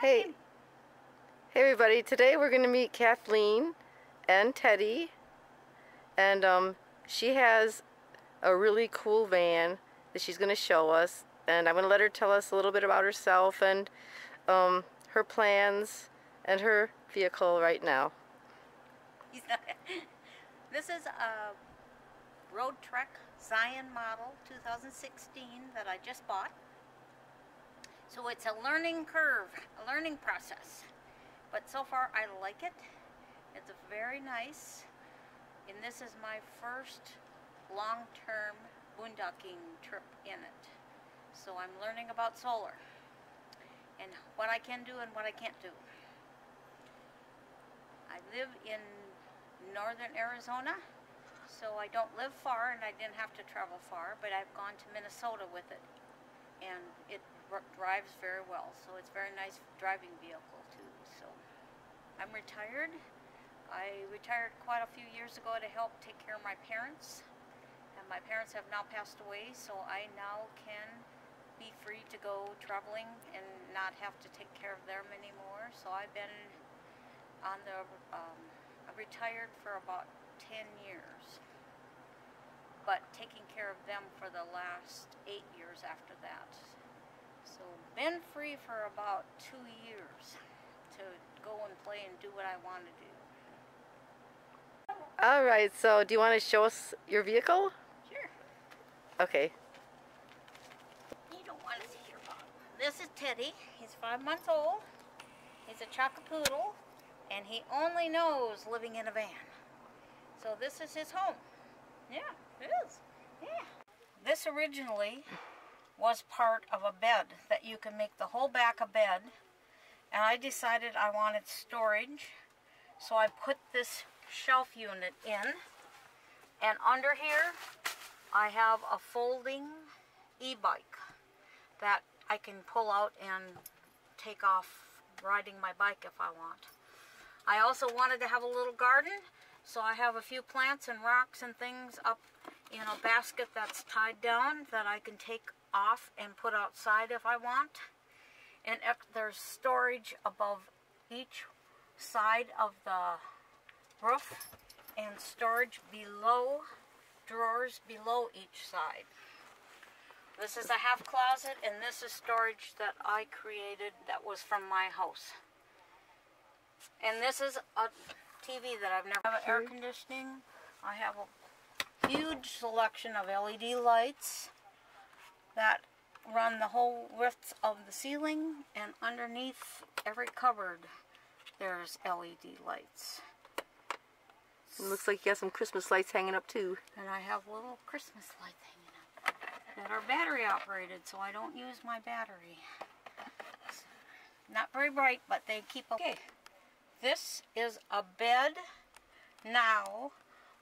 Hey, hey everybody, today we're going to meet Kathleen and Teddy, and she has a really cool van that she's going to show us, and I'm going to let her tell us a little bit about herself and her plans and her vehicle right now. This is a Road Trek Zion model 2016 that I just bought. So it's a learning curve, a learning process. But so far I like it. It's very nice. And this is my first long-term boondocking trip in it. So I'm learning about solar and what I can do and what I can't do. I live in northern Arizona, so I don't live far and I didn't have to travel far, but I've gone to Minnesota with it. And it drives very well, so it's a very nice driving vehicle too. So I'm retired. I retired quite a few years ago to help take care of my parents, and my parents have now passed away, so I now can be free to go traveling and not have to take care of them anymore. So I've been on the retired for about 10 years. But taking care of them for the last 8 years after that. So been free for about 2 years to go and play and do what I want to do. Alright, so do you want to show us your vehicle? Sure. Okay. You don't want to see your bottom. This is Teddy. He's 5 months old. He's a Chock-a-Poodle, and he only knows living in a van. So this is his home. Yeah, it is. Yeah. This originally was part of a bed that you can make the whole back a bed. And I decided I wanted storage. So I put this shelf unit in. And under here, I have a folding e-bike that I can pull out and take off riding my bike if I want. I also wanted to have a little garden. So I have a few plants and rocks and things up in a basket that's tied down that I can take off and put outside if I want. And there's storage above each side of the roof and storage below, drawers below each side. This is a half closet, and this is storage that I created that was from my house. And this is a TV that I've never have air conditioning. I have a huge selection of LED lights that run the whole width of the ceiling, and underneath every cupboard there's LED lights. It looks like you got some Christmas lights hanging up too. And I have little Christmas lights hanging up that are battery operated, so I don't use my battery. Not very bright, but they keep okay. This is a bed now,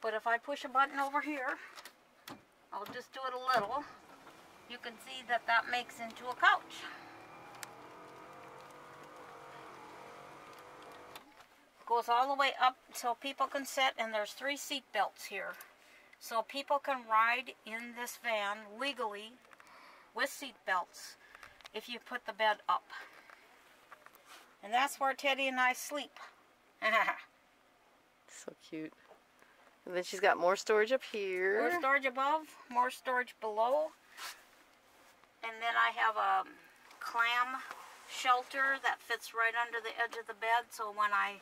but if I push a button over here, I'll just do it a little, you can see that that makes into a couch. Goes all the way up so people can sit, and there's 3 seat belts here. So people can ride in this van legally with seat belts if you put the bed up. And that's where Teddy and I sleep. So cute. And then she's got more storage up here. More storage above, more storage below. And then I have a clam shelter that fits right under the edge of the bed. So when I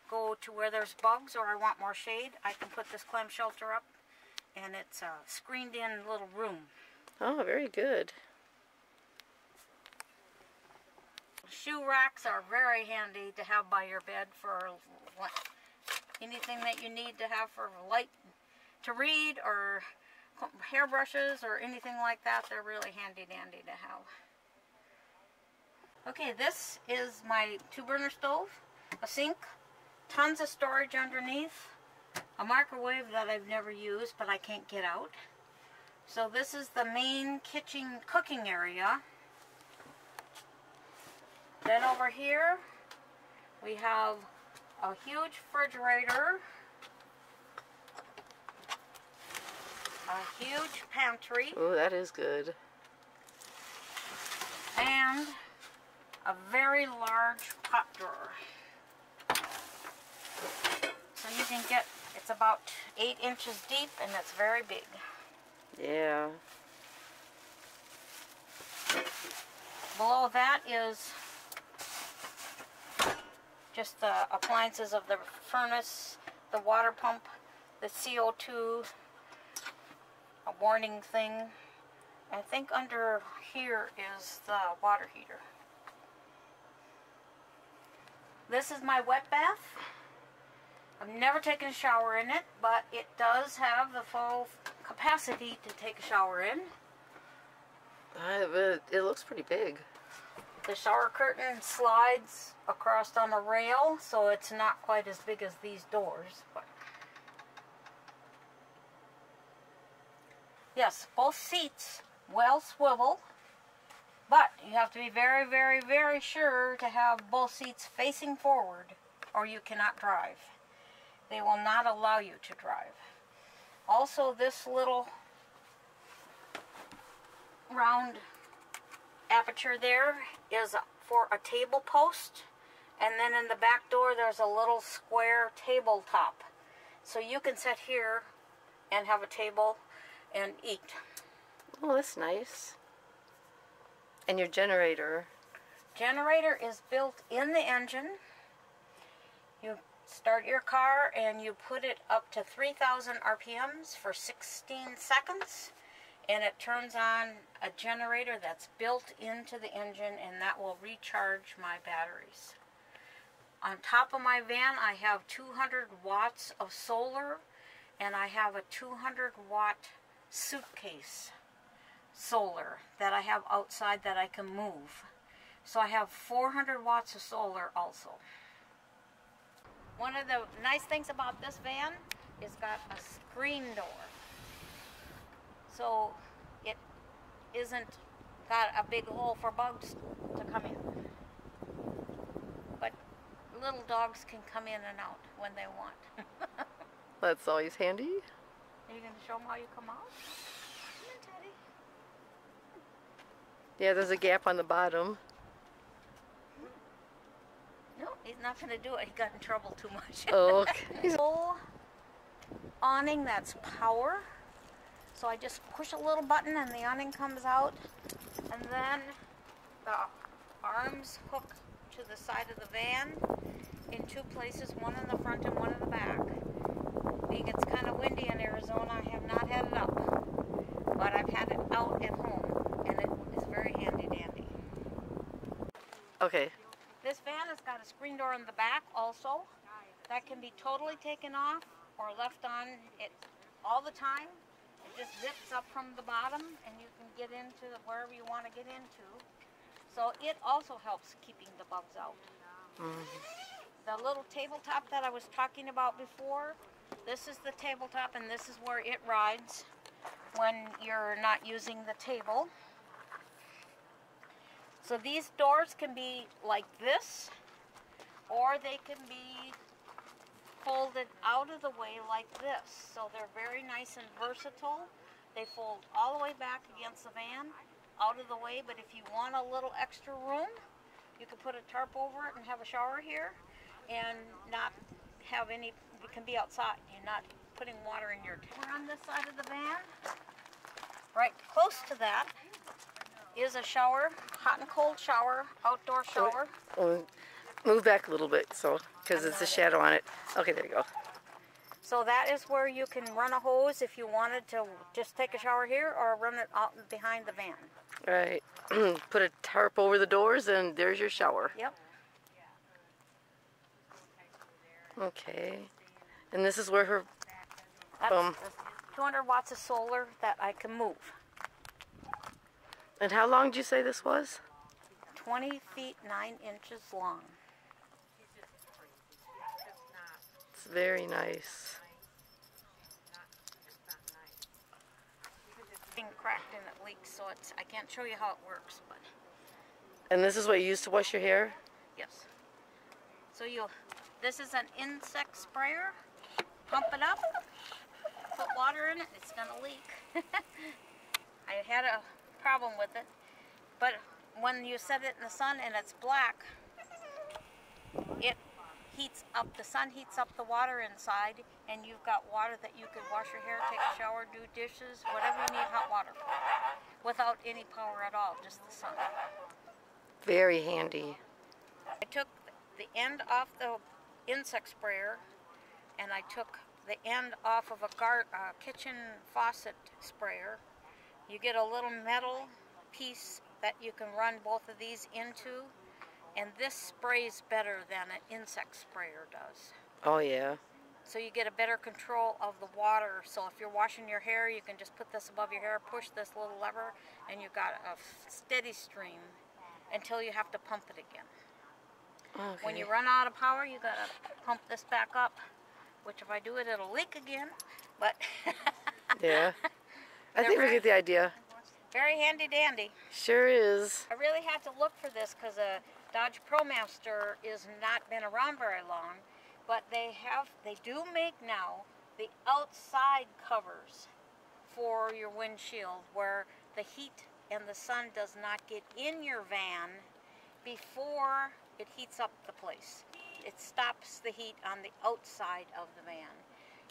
go to where there's bugs or I want more shade, I can put this clam shelter up. And it's a screened in little room. Oh, very good. Shoe racks are very handy to have by your bed for anything that you need to have for light to read, or hairbrushes or anything like that. They're really handy dandy to have. Okay, this is my 2-burner stove, a sink, tons of storage underneath, a microwave that I've never used but I can't get out. So this is the main kitchen cooking area. Then over here, we have a huge refrigerator, a huge pantry. Oh, that is good. And a very large pot drawer. So you can get, it's about 8 inches deep and it's very big. Yeah. Below that is just the appliances of the furnace, the water pump, the CO2, a warning thing. I think under here is the water heater. This is my wet bath. I've never taken a shower in it, but it does have the full capacity to take a shower in. It looks pretty big. The shower curtain slides across on a rail, so it's not quite as big as these doors. But yes, both seats well swivel, but you have to be very, very, very sure to have both seats facing forward or you cannot drive. They will not allow you to drive. Also, this little round aperture there is for a table post, and then in the back door there's a little square tabletop, so you can sit here and have a table and eat. Oh, that's nice. And your generator Generator is built in the engine. You start your car and you put it up to 3,000 RPMs for 16 seconds. And it turns on a generator that's built into the engine, and that will recharge my batteries. On top of my van, I have 200 watts of solar, and I have a 200 watt suitcase solar that I have outside that I can move. So I have 400 watts of solar also. One of the nice things about this van is got a screen door. So it isn't got a big hole for bugs to come in. But little dogs can come in and out when they want. That's always handy. Are you going to show them how you come out? Come in, Teddy. Yeah, there's a gap on the bottom. No, he's not going to do it. He got in trouble too much. Oh, okay. Full awning that's power. So I just push a little button and the awning comes out, and then the arms hook to the side of the van in 2 places, one in the front and one in the back. Being it's kind of windy in Arizona, I have not had it up, but I've had it out at home, and it is very handy dandy. Okay. This van has got a screen door in the back also that can be totally taken off or left on it all the time. It just zips up from the bottom and you can get into wherever you want to get into. So it also helps keeping the bugs out. The little tabletop that I was talking about before, this is the tabletop and this is where it rides when you're not using the table. So these doors can be like this, or they can be folded out of the way like this. So they're very nice and versatile. They fold all the way back against the van, out of the way, but if you want a little extra room, you can put a tarp over it and have a shower here and not have any, you can be outside. You're not putting water in your tank. We're on this side of the van. Right close to that is a shower, hot and cold shower, outdoor shower. Oh, move back a little bit, so because it's a shadow on it. Okay, there you go. So that is where you can run a hose if you wanted to just take a shower here, or run it out behind the van. All right. Put a tarp over the doors, and there's your shower. Yep. Okay. And this is where her... That's 200 watts of solar that I can move. And how long did you say this was? 20 feet 9 inches long. It's very nice. It's being cracked and it leaks, so it's, I can't show you how it works, but And this is what you use to wash your hair? yes. So this is an insect sprayer. Pump it up, put water in it, it's gonna leak. I had a problem with it, but when you set it in the sun and it's black, it heats up, the sun heats up the water inside, and you've got water that you could wash your hair, take a shower, do dishes, whatever you need hot water for, without any power at all, just the sun. Very handy. I took the end off the insect sprayer, and I took the end off of a kitchen faucet sprayer. You get a little metal piece that you can run both of these into, and this sprays better than an insect sprayer does. Oh yeah. So you get a better control of the water. So if you're washing your hair, you can just put this above your hair, push this little lever, and you've got a steady stream until you have to pump it again. Okay. When you run out of power, you gotta pump this back up, which if I do it, it'll leak again, but yeah. I think we get the idea. Very handy dandy. Sure is. I really had to look for this because a Dodge Promaster is not been around very long, but they do make now the outside covers for your windshield where the heat and the sun does not get in your van before it heats up the place. It stops the heat on the outside of the van,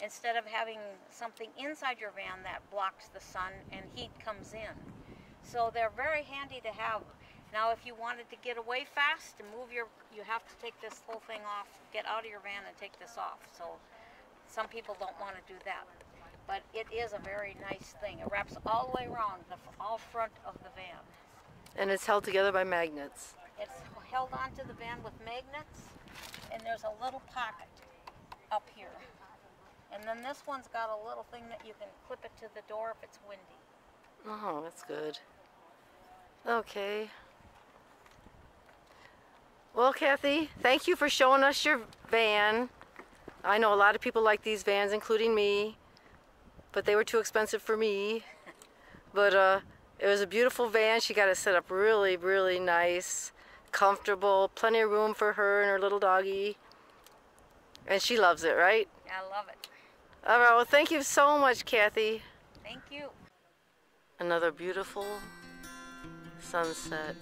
instead of having something inside your van that blocks the sun and heat comes in. So they're very handy to have. Now if you wanted to get away fast and move you have to take this whole thing off, get out of your van and take this off. So some people don't want to do that. But it is a very nice thing. It wraps all the way around, all front of the van. And it's held together by magnets. It's held onto the van with magnets, and there's a little pocket up here. And then this one's got a little thing that you can clip it to the door if it's windy. Oh, that's good. Okay. Well, Kathy, thank you for showing us your van. I know a lot of people like these vans, including me, but they were too expensive for me. But it was a beautiful van. She got it set up really, really nice, comfortable, plenty of room for her and her little doggy. And she loves it, right? Yeah, I love it. All right, well, thank you so much, Kathy. Thank you. Another beautiful sunset.